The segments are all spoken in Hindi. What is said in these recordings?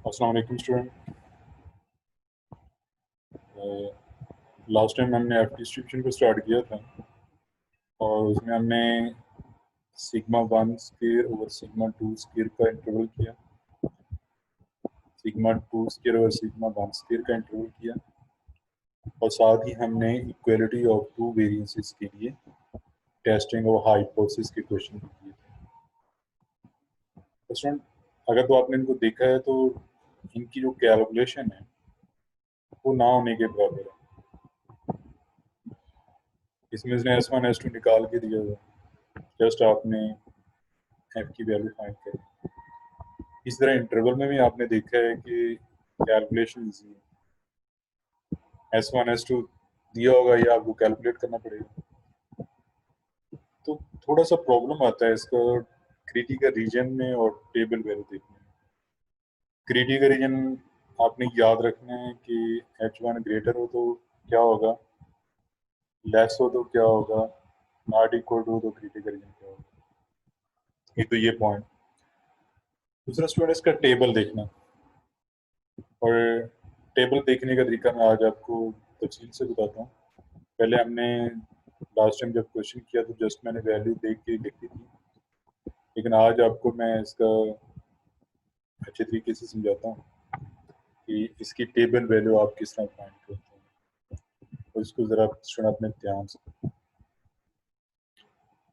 अस्सलाम वालेकुम स्टूडेंट। लास्ट टाइम हमने एफ डिस्ट्रीब्यूशन को स्टार्ट किया था और उसमें हमने sigma one square over sigma two square का इंटरवल किया, sigma two square over sigma one square का इंटरवल किया और साथ ही हमने इक्वलिटी ऑफ टू वेरिएंसेस के लिए टेस्टिंग और हाइपोथेसिस के क्वेश्चन भी किए थे। तो स्टूडेंट, अगर तो आपने इनको देखा है तो इनकी जो कैलकुलेशन है वो ना होने के बराबर है। इसमें इसने S1 S2 निकाल के दिया हुआ, जस्ट आपने एफ की वैल्यू फाइंड करी। इस तरह इंटरवल में भी आपने देखा है कि कैलकुलेशन इजी है। S1 S2 दिया होगा या आपको कैलकुलेट करना पड़ेगा, तो थोड़ा सा प्रॉब्लम आता है इसका क्रिटिकल रीजन में और टेबल वैल्यू देखने में। क्रिटिकल रीजन आपने याद रखना है कि H1 ग्रेटर हो तो क्या होगा, लेस हो तो क्या होगा, नॉट इक्वल टू तो क्रिटिकल रीजन क्या होगा। एक तो ये पॉइंट। दूसरा स्टूडेंट, इसका टेबल देखना, और टेबल देखने का तरीका मैं आज आपको तफसील से बताता हूँ। पहले हमने लास्ट टाइम जब क्वेश्चन किया तो जस्ट मैंने वैल्यू देख के लिखी थी, लेकिन आज आपको मैं इसका अच्छे तरीके से समझाता हूँ कि इसकी टेबल वैल्यू आप किस तरह फाइंड करते हैं, और इसको ज़रा सुना अपने ध्यान से।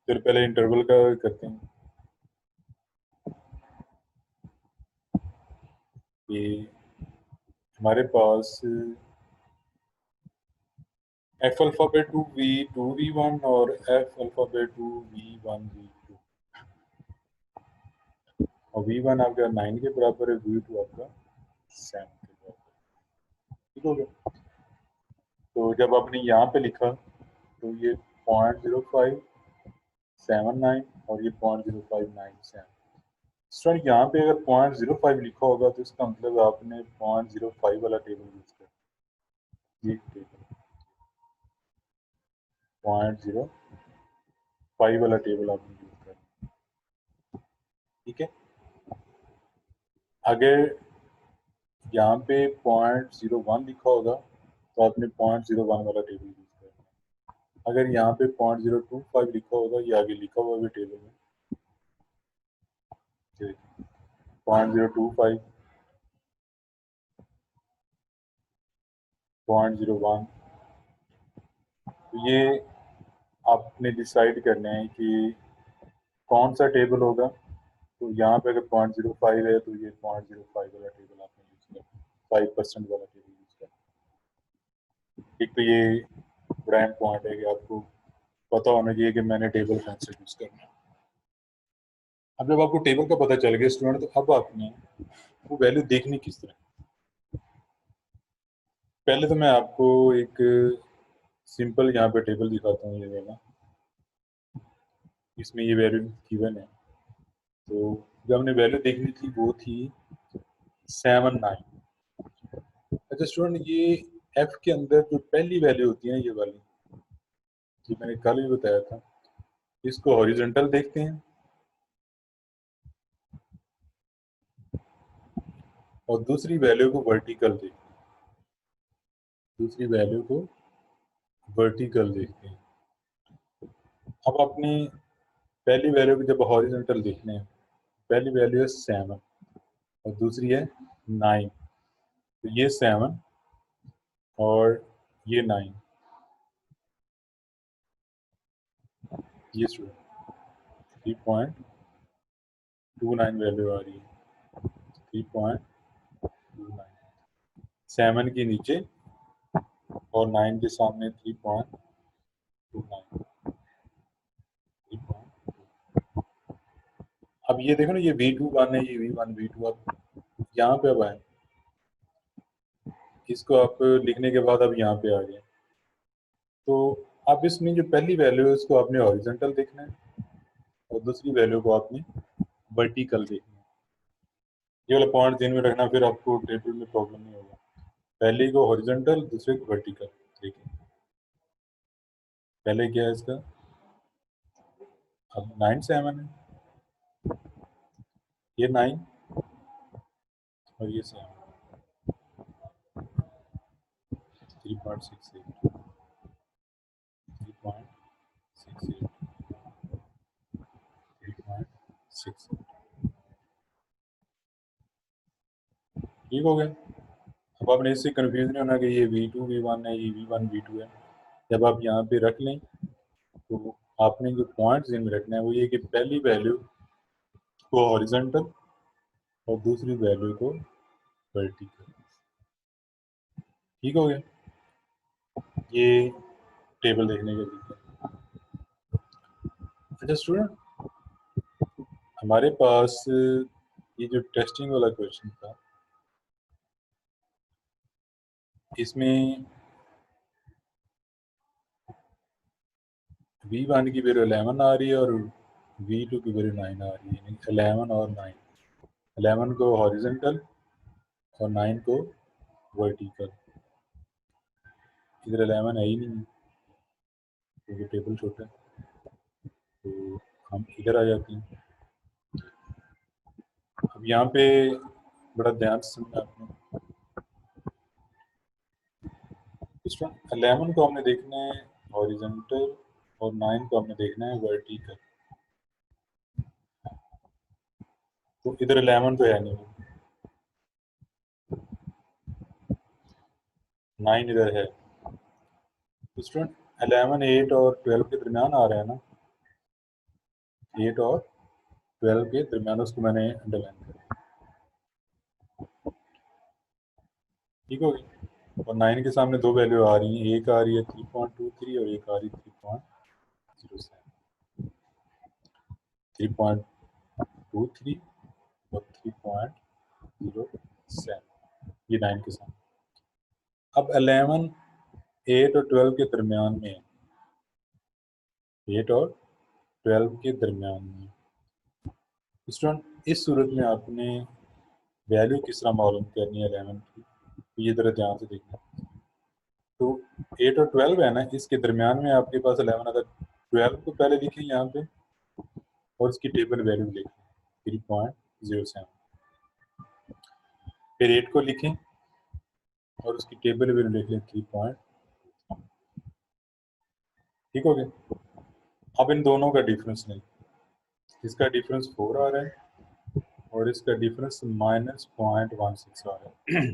फिर पहले इंटरवल का करते हैं कि हमारे पास F alpha by two V one और F alpha by two V one V two, और वी वन आपका 9 के बराबर है, वी टू आपका 7 के बराबर। ठीक हो गया। तो जब आपने यहाँ पे लिखा तो ये 0.0579 और ये 0.0597। स्टूडेंट, यहाँ पे अगर 0.05 लिखा होगा तो इसका मतलब आपने 0.05 वाला टेबल यूज कर, ये टेबल 0.05 वाला टेबल आपने यूज कर। ठीक है। अगर यहाँ पे 0.01 लिखा होगा तो आपने 0.01 वाला टेबल यूज करना। अगर यहाँ पे 0.025 लिखा होगा, ये आगे लिखा हुआ है टेबल में, 0.025, 0.01, तो ये आपने डिसाइड करना है कि कौन सा टेबल होगा। तो यहाँ पे अगर 0.05 है तो ये 0.05 वाला टेबल आपने यूज करना, 5% वाला टेबल यूज करना। एक तो ये बड़ा पॉइंट है कि आपको पता होना चाहिए कि मैंने टेबल कौन सा यूज करना है। अब जब आपको टेबल का पता चल गया स्टूडेंट, तो अब आपने वो वैल्यू देखनी किस तरह। पहले तो मैं आपको एक सिंपल यहाँ पे टेबल दिखाता हूँ, ये वाला। इसमें ये वैल्यू गिवन है, तो जो हमने वैल्यू देखनी थी वो थी 7.9। अच्छा स्टूडेंट, ये एफ के अंदर जो पहली वैल्यू होती है, ये वाली जो मैंने कल भी बताया था, इसको हॉरिजॉन्टल देखते हैं और दूसरी वैल्यू को वर्टिकल देखते हैं। दूसरी वैल्यू को वर्टिकल देखते हैं। अब अपनी पहली वैल्यू को जब हॉरिजॉन्टल देखने हैं, पहली वैल्यू है 7 और दूसरी है 9, तो ये 7 और ये 9, ये 3.29 वैल्यू आ रही है। 3.29 7 के नीचे और 9 के सामने 3.29। अब ये देखो ना, ये V2 1 है, ये V1 V2। अब यहाँ पे अब आए, इसको आप लिखने के बाद अब यहाँ पे आ गए, तो अब इसमें जो पहली वैल्यू है उसको आपने हॉरिजॉन्टल देखना है और दूसरी वैल्यू को आपने वर्टिकल देखना है। ये वाला पॉइंट ध्यान में रखना, फिर आपको टेबल में प्रॉब्लम नहीं होगा। पहले को हॉरिजॉन्टल, दूसरे को वर्टिकल। देखिए पहले क्या है इसका, अब 9 7 है, ये 9 और ये सेम 3.68 3.68 3.68 ठीक हो गया। अब आपने इससे कंफ्यूज नहीं होना कि ये V2 V1 है, ये V1 V2 है। जब आप यहाँ पे रख लें तो आपने जो पॉइंट्स इनमें रखना है वो ये कि पहली वैल्यू को हॉरिजॉन्टल और दूसरी वैल्यू को वर्टिकल। ठीक हो गया। ये टेबल देखने के लिए। अच्छा स्टूडेंट, हमारे पास ये जो टेस्टिंग वाला क्वेश्चन था इसमें V1 की वैल्यू 11 आ रही है और V2 की वैल्यू 9 आ रही है, 11 और 9। 11 को हॉरिजॉन्टल और 9 को वर्टिकल। इधर 11 है ही नहीं क्योंकि टेबल छोटा है, तो हम इधर आ जाते हैं। अब यहाँ पे बड़ा ध्यान से सुनना आपने। 11 को हमने देखना है हॉरिजॉन्टल और 9 को हमने देखना है वर्टिकल। तो इधर 11 तो है नहीं, 9 इधर है। तो स्टूडेंट 11 8 और 12 के दरमियान आ रहा है ना, 8 और 12 के दरमियान, उसको मैंने अंडरलाइन किया। ठीक हो गया। और 9 के सामने दो वैल्यू आ रही हैं, एक आ रही है 3.23 और एक आ रही है 3.07। 3.23 और 3.07, ये 9 के सामने। अब 11 8 और 12 के दरमियान में, 8 और 12 के दरमियान में स्टूडेंट इस सूरत में आपने वैल्यू किस तरह मालूम करनी है 11 की, ये तरह ध्यान से देखना। तो 8 और 12 है ना, इसके दरमियान में आपके पास 11 अगर 12 को पहले लिखें यहाँ पे और इसकी टेबल वैल्यू लिखें 3.07, फिर 8 को लिखें और उसकी टेबल वैल्यू लिख लें 3. ठीक हो गया। अब इन दोनों का डिफरेंस नहीं, इसका डिफरेंस 4 आ रहा है और इसका डिफरेंस -0.16 आ रहा है।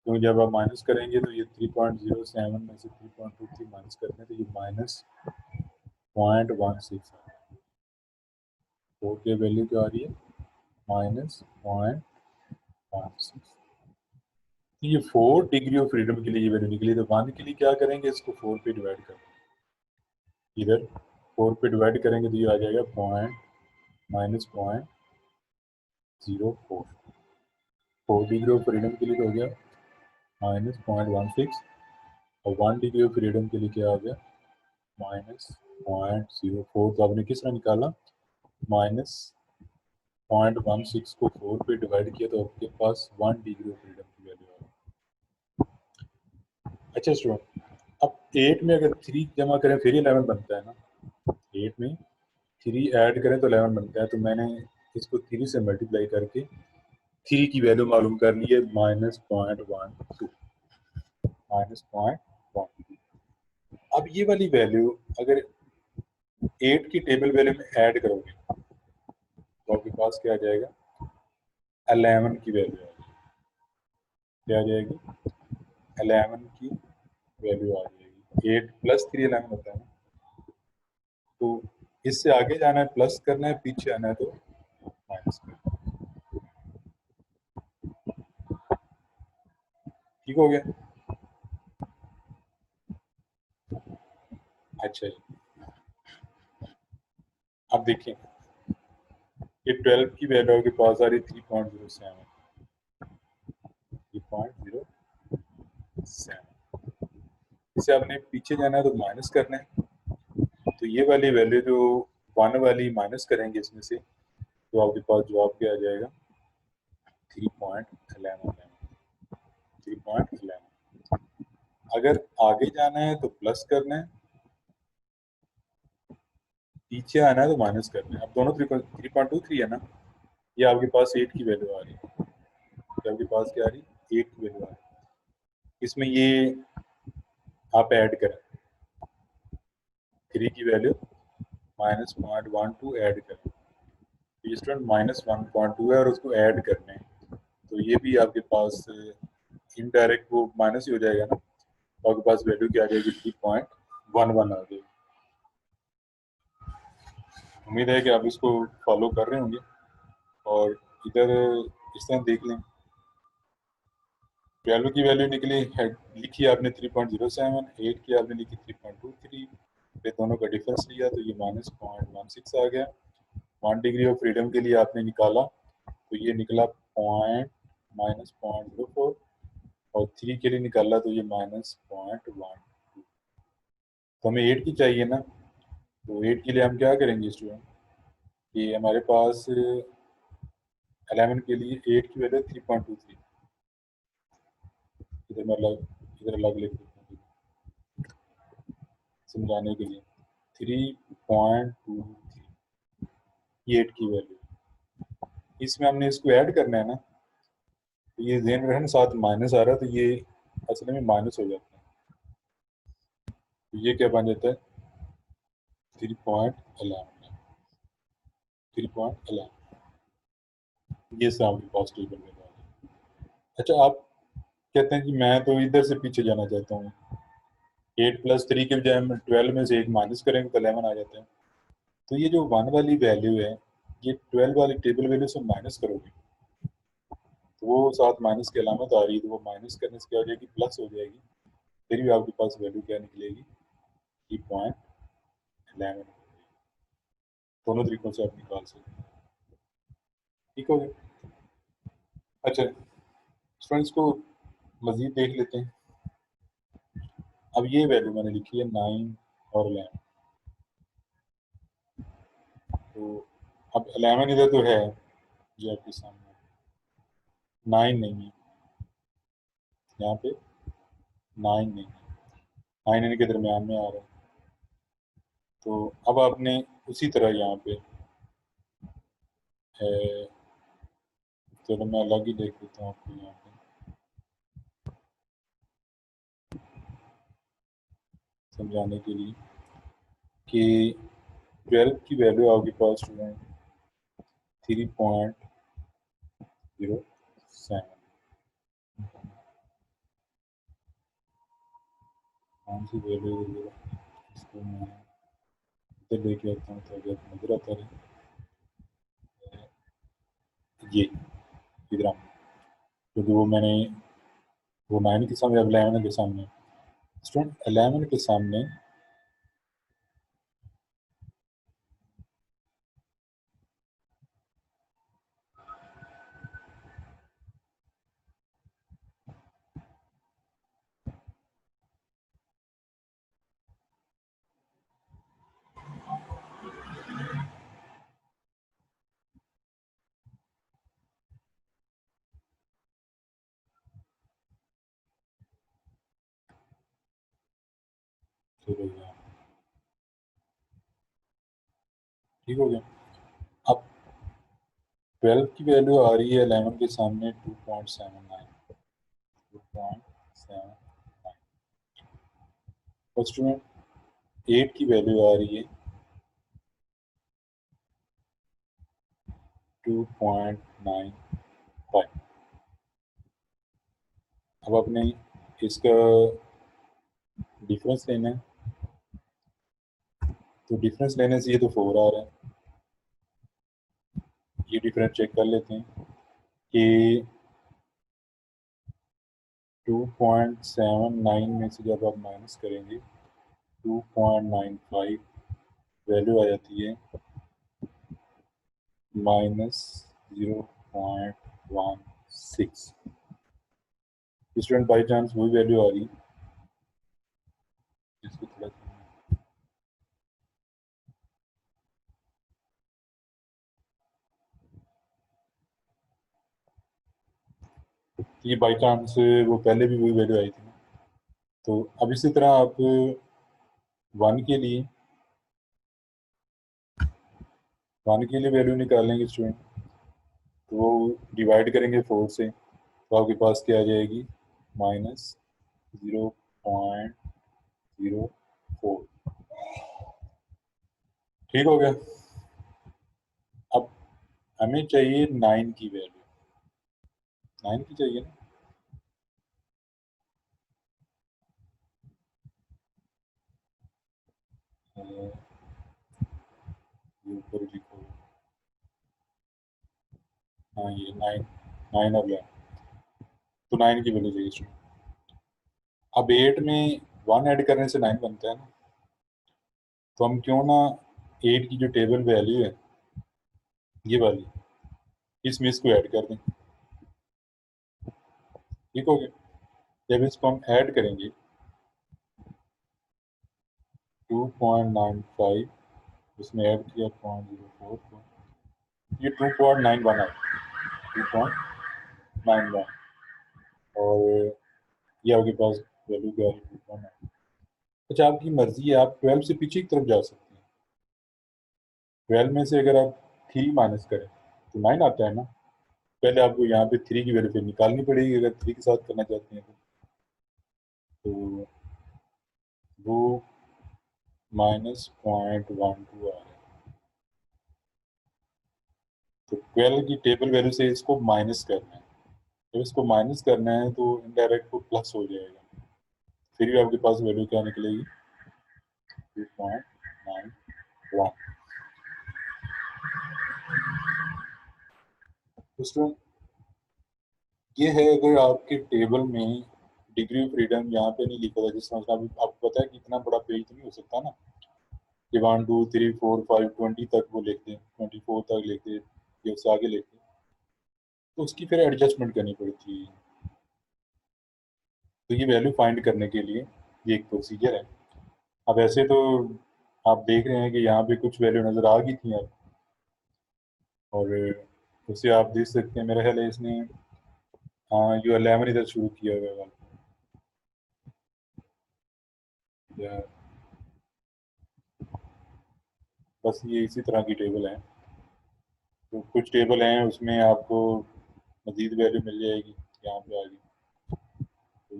तो जब आप माइनस करेंगे तो ये 3.07 में से 3.23 माइनस करते हैं तो ये -0.16 आ रहा है। 4 की वैल्यू क्या आ रही है, -0.16। ये 4 डिग्री ऑफ फ्रीडम के लिए ये वैल्यू निकली, तो 1 के लिए क्या करेंगे, इसको 4 पे डिवाइड कर, इधर 4 पे डिवाइड करेंगे तो ये आ जाएगा -0.04। 4 डिग्री ऑफ फ्रीडम के लिए तो हो गया -0.16 और 1 डिग्री ऑफ फ्रीडम के लिए क्या हो गया -0.04। तो आपने किस तरह निकाला, -0.16 को 4 पे डिवाइड किया तो आपके पास 1 डिग्री ऑफ फ्रीडम की वैल्यू आ गई। अच्छा स्टूडेंट, अब 8 में अगर 3 जमा करें फिर 11 बनता है ना, 8 में 3 ऐड करें तो 11 बनता है। तो मैंने इसको 3 से मल्टीप्लाई करके 3 की वैल्यू मालूम कर ली है -0.12। -0.1। अब ये वाली वैल्यू अगर 8 की टेबल वैल्यू में ऐड करोगे तो आपके पास क्या आ जाएगा, 11 की वैल्यू आ जाएगी। क्या आ जाएगी, 11 की वैल्यू आ जाएगी। 8 + 3 11 होता है ना, तो इससे आगे जाना है प्लस करना है, पीछे आना है तो माइनस करना है। ठीक हो गया। अच्छा जी, अब देखिए ये 12 की वैल्यू आपके पास आ रही 3.07, 3.07। इसे आपने पीछे जाना है तो माइनस करना है, तो ये वाली वैल्यू जो 1 वाली माइनस करेंगे इसमें से तो आपके पास जवाब क्या आ जाएगा, 3.11। 3.11। अगर आगे जाना है तो प्लस करना है, पीछे आना है तो माइनस करना है। अब दोनों 3.23 है ना, ये आपके पास 8 की वैल्यू आ रही है। कि आपके पास क्या आ रही 8 की वैल्यू आ रही। इसमें ये आप ऐड करें 3 की वैल्यू -0.12 ऐड करें, ये स्टूडेंट -1.2 है और उसको ऐड करने हैं, तो ये भी आपके पास इनडायरेक्ट वो माइनस ही हो जाएगा ना, तो आपके पास वैल्यू क्या आ जाएगी 3.11 आ जाएगी। उम्मीद है कि आप इसको फॉलो कर रहे होंगे और इधर इस तरह देख लें 12 की वैल्यू निकली है, लिखी आपने 3.07, 8 की आपने लिखी 3.23, फिर दोनों का डिफरेंस लिया तो ये -0.16 आ गया। 1 डिग्री ऑफ फ्रीडम के लिए आपने निकाला तो ये निकला -0.04, और 3 के लिए निकाला तो ये -0.12। तो हमें 8 की चाहिए ना, तो 8 के लिए हम क्या करेंगे स्टूडेंट कि हमारे पास 11 के लिए 8 की वैल्यू 3.23, इधर मैं अलग इधर अलग लिख देता हूँ समझाने के लिए। 3.23 ये 8 की वैल्यू, इसमें हमने इसको ऐड करना है ना, तो ये ध्यान रखना साथ माइनस आ रहा है तो ये असल में माइनस हो जाता है, तो ये क्या बन जाता है 3.11, 3.11, ये सब आपके पास टेबल में आ गया। अच्छा आप कहते हैं कि मैं तो इधर से पीछे जाना चाहता हूँ, 8+3 के बजाय हम 12 में से एक माइनस करेंगे तो 11 आ जाता है, तो ये जो 1 वाली वैल्यू है ये 12 वाली टेबल वैल्यू से माइनस करोगे तो वो साथ माइनस की अलामत आ रही है, तो वो माइनस करने से क्या हो जाएगी प्लस हो जाएगी, फिर भी आपके पास वैल्यू क्या निकलेगी 3.11। दोनों तरीकों से आप निकाल सकते हैं, ठीक हो गया। अच्छा स्टूडेंट्स को मजीद देख लेते हैं। अब ये वैल्यू मैंने लिखी है 9 और 11, तो अब 11 इधर तो है ये आपके सामने, 9 नहीं है यहाँ पे, 9 नहीं है, 9 इनके दरमियान में आ रहा है, तो अब आपने उसी तरह यहाँ पे चलो मैं अलग ही देख देता हूँ आपको यहाँ पे समझाने के लिए कि 12 की वैल्यू आपके पास स्टूडेंट 3.07, कौन सी वैल्यू इसको मैं इधर लेके आता हूँ तो अगर नजर आता है ये इधर आ, क्योंकि वो मैंने वो 9 के सामने, अब 11 के सामने स्टूडेंट 11 के सामने चलो यहाँ ठीक हो गया। अब 12 की वैल्यू आ रही है 11 के सामने 2.79, 2.79, और स्टूडेंट 8 की वैल्यू आ रही है 2.95। अब आपने इसका डिफरेंस लेना है, तो डिफरेंस लेने से ये तो 4 आ रहा है, ये डिफरेंस चेक कर लेते हैं कि 2.79 में से जब आप माइनस करेंगे 2.95 वैल्यू आ जाती है -0.16। स्टूडेंट बाई चांस वही वैल्यू आ रही है, इसको थोड़ा ये बाई चांस वो पहले भी वही वैल्यू आई थी ना, तो अब इसी तरह आप 1 के लिए वैल्यू निकालेंगे स्टूडेंट, तो वो डिवाइड करेंगे 4 से, तो आपके पास क्या आ जाएगी, -0.04। ठीक हो गया। अब हमें चाहिए 9 की वैल्यू, 9 की चाहिए ना। ये ऊपर लिखो, हाँ ये 9, 9 अब है, तो 9 की वैल्यू चाहिए स्टूडेंट। अब 8 में 1 ऐड करने से 9 बनता है ना, तो हम क्यों ना 8 की जो टेबल वैल्यू है ये वाली, इसमें इसको ऐड कर दें। ठीक हो गया। जब इसको हम ऐड करेंगे 2.95, उसमें ऐड किया 0.04, ये 2.91 है, 2.91, और ये आपके पास वैल्यू क्या है, 2.9। अच्छा आपकी मर्जी है, आप 12 से पीछे की तरफ जा सकते हैं। 12 में से अगर आप 3 माइनस करें तो 9 आता है ना। पहले आपको यहाँ पे 3 की वैल्यू फिर निकालनी पड़ेगी अगर 3 के साथ करना चाहते हैं तो वो -0.12 आ रहा है। तो 12 की टेबल वैल्यू से इसको माइनस करना है। जब इसको माइनस करना है तो इनडायरेक्ट वो प्लस हो जाएगा, फिर भी आपके पास वैल्यू क्या निकलेगी, 2.91। दोस्तों ये है, अगर आपके टेबल में डिग्री ऑफ फ्रीडम यहाँ पे नहीं लिखा था, जिस समझना आपको पता है कि इतना बड़ा पेज तो नहीं हो सकता ना कि 1 2 3 4 5 20 तक वो लिखते हैं, 24 तक लिखते हैं या उससे आगे लिखते हैं, तो उसकी फिर एडजस्टमेंट करनी पड़ती है। तो ये वैल्यू फाइंड करने के लिए ये एक प्रोसीजर है। अब ऐसे तो आप देख रहे हैं कि यहाँ पे कुछ वैल्यू नज़र आ गई थी अब, और उसे आप देख सकते हैं, मेरा ख्याल है इसने हाँ जो 11 इधर शुरू किया हुआ है या बस ये इसी तरह की टेबल है। तो कुछ टेबल हैं उसमें आपको मजीद वैल्यू मिल जाएगी यहाँ पे आगे। तो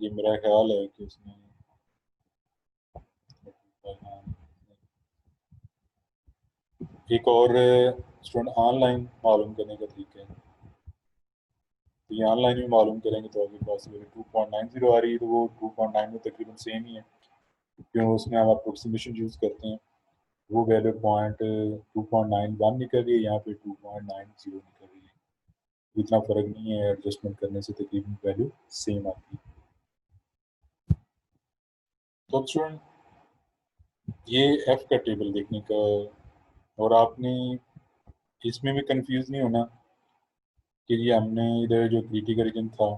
ये मेरा ख्याल है कि उसमें एक और स्टूडेंट ऑनलाइन मालूम करने का तरीका है। तो ये ऑनलाइन भी मालूम करेंगे तो आपके पास 2.90 आ रही है, तो वो 2.9 में तकरीबन सेम ही है, क्यों उसमें हम अप्रोक्सीमेशन यूज़ करते हैं। वो वैल्यू 2.91 निकल रही है, यहाँ पे 2.90 निकल रही है। इतना फ़र्क नहीं है, एडजस्टमेंट करने से तकरीबन वैल्यू सेम आती है। तो अब स्टूडेंट ये एफ का टेबल देखने का, और आपने इसमें भी कंफ्यूज नहीं होना कि ये हमने इधर जो क्रिटिकल रीजन था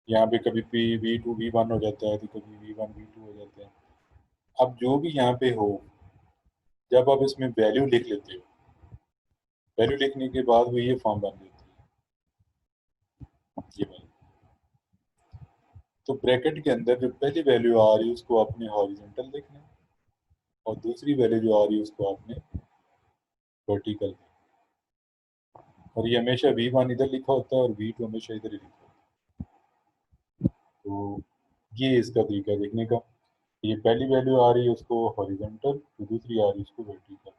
यहाँ पे कभी भी V2 V1 हो जाता है, तो कभी V1 V2 हो जाता है। अब जो भी यहाँ पे हो, जब आप इसमें वैल्यू लिख लेते हो, वैल्यू लिखने के बाद वो ये फॉर्म बन देती है, ये वाली। तो ब्रैकेट के अंदर जो पहली वैल्यू आ रही है उसको आपने हॉरिजॉन्टल लिखना है, और दूसरी वैल्यू जो आ रही है उसको आपने वर्टिकल। और ये हमेशा V1 इधर लिखा होता है और V2 हमेशा इधर ही लिखा होता है। तो ये इसका तरीका है देखने का। ये पहली वैल्यू आ रही है उसको हॉरिजॉन्टल, तो दूसरी आ रही है उसको वर्टिकल।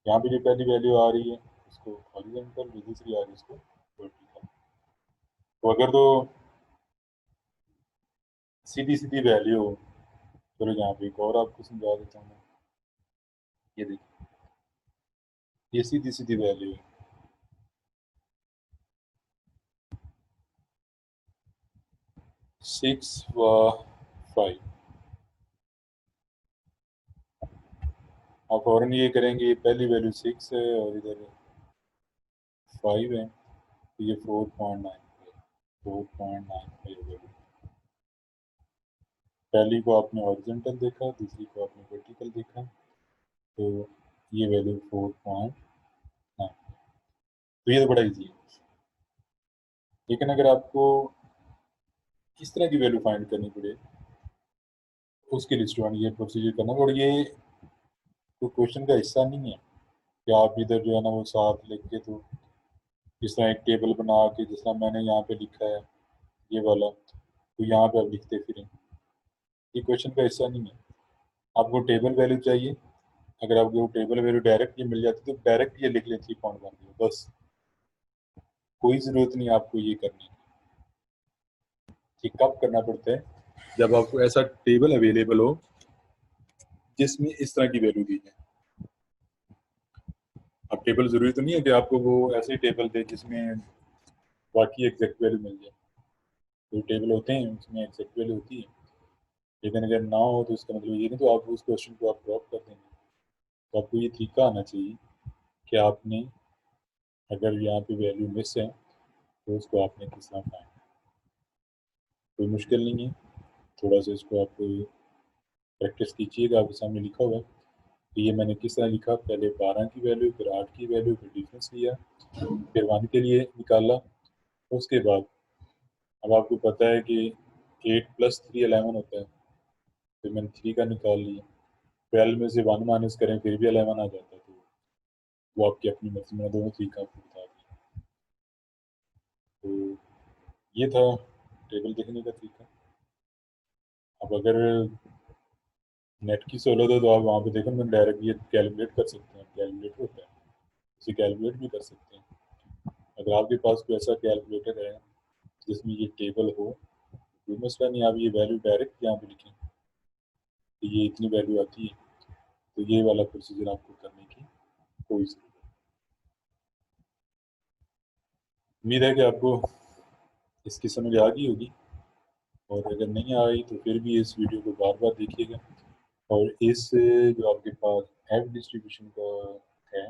यहाँ पे जो पहली वैल्यू आ रही है उसको हॉरिजॉन्टल, जो दूसरी आ रही है उसको वर्टिकल। तो अगर तो सीधी सीधी वैल्यू हो, चलो यहाँ पे एक और आपको समझा देता हूँ मैं। ये देखिए, ये सीधी सीधी वैल्यू है, 6 व 5। आप फौरन ये करेंगे, ये पहली वैल्यू 6 है और इधर 5 है, तो ये 4.95 वैल्यू। पहली को आपने हॉरिजॉन्टल देखा, दूसरी को आपने वर्टिकल देखा, तो ये वैल्यू 4.9। तो ये तो बड़ा इजी है। लेकिन अगर आपको किस तरह की वैल्यू फाइंड करनी पड़े, उसके लिए स्टूडेंट ये प्रोसीजर करना, और ये तो क्वेश्चन का हिस्सा नहीं है कि आप इधर जो है ना वो साथ लिख के तो जिस तरह एक टेबल बना के, जिस तरह मैंने यहाँ पे लिखा है ये वाला, तो यहाँ पे आप लिखते फिरें। ये क्वेश्चन का हिस्सा नहीं है। आपको टेबल वैल्यू चाहिए, अगर आपको टेबल वैल्यू डायरेक्ट ये मिल जाती तो डायरेक्ट ये लिख लें 3.10, बस। कोई ज़रूरत नहीं आपको ये करने की। ये कब करना पड़ता है? जब आपको ऐसा टेबल अवेलेबल हो जिसमें इस तरह की वैल्यू दी जाए। अब टेबल ज़रूरी तो नहीं है कि आपको वो ऐसे टेबल दे जिसमें बाकी एग्जैक्ट वैल्यू मिल जाए। तो टेबल होते हैं उसमें एग्जैक्ट वैल्यू होती है, लेकिन अगर ना हो तो इसका मतलब ये नहीं तो आप उस क्वेश्चन को आप ड्रॉप कर देंगे। तो आपको ये तरीका आना चाहिए कि आपने अगर यहाँ पे वैल्यू मिस है तो उसको आपने किस तरह फाइंड। कोई मुश्किल नहीं है, थोड़ा सा इसको आप प्रैक्टिस कीजिएगा। आपके सामने लिखा हुआ है कि ये मैंने किस तरह लिखा, पहले 12 की वैल्यू, फिर 8 की वैल्यू, फिर डिफरेंस लिया, फिर 1 के लिए निकाला। उसके बाद अब आपको पता है कि 8 + 3 11 होता है, फिर मैंने 3 का निकाल लिया। 12 में से 1 माइनस करें फिर भी 11 आ जाता है, तो वो आपकी अपनी मर्जी। मैंने दोनों तरीका आपको बता दिया। तो ये था टेबल देखने का तरीका। अब अगर नेट की सहूलत है तो आप वहाँ पे देखें, मैंने डायरेक्ट ये कैलकुलेट कर सकते हैं, कैलकुलेटर होता है, इसे कैलकुलेट भी कर सकते हैं। अगर आपके पास कोई ऐसा कैलकुलेटर है जिसमें ये टेबल हो, कोई मसला नहीं, आप ये वैल्यू डायरेक्ट यहाँ पे लिखें कि ये इतनी वैल्यू आती है, तो ये वाला प्रोसीजर आपको करने की कोई ज़रूरत नहीं। उम्मीद है कि आपको इसकी समझ आ गई होगी, और अगर नहीं आई तो फिर भी इस वीडियो को बार बार देखिएगा। और इस जो आपके पास एफ डिस्ट्रीब्यूशन का है,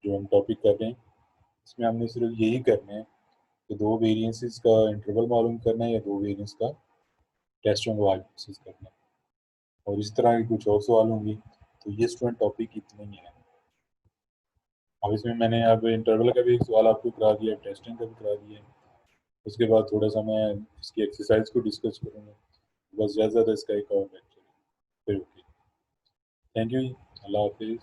जो हम टॉपिक कर रहे हैं, इसमें हमने सिर्फ यही करना है कि दो वेरिएंसेस का इंटरवल मालूम करना है या दो वेरिएंस का टेस्टिंग को हाइपोथेसिस करना है, और इस तरह के कुछ और सवाल होंगे। तो ये स्टूडेंट टॉपिक इतने ही है। अब इसमें मैंने अब इंटरवल का भी एक सवाल आपको करा दिया, टेस्टिंग का भी करा दिया है। उसके बाद थोड़ा सा मैं इसकी एक्सरसाइज को डिस्कस करूँगा, बस ज़्यादा इसका एक और लेक्चर। फिर ओके, थैंक यू, अल्लाह हाफिज़।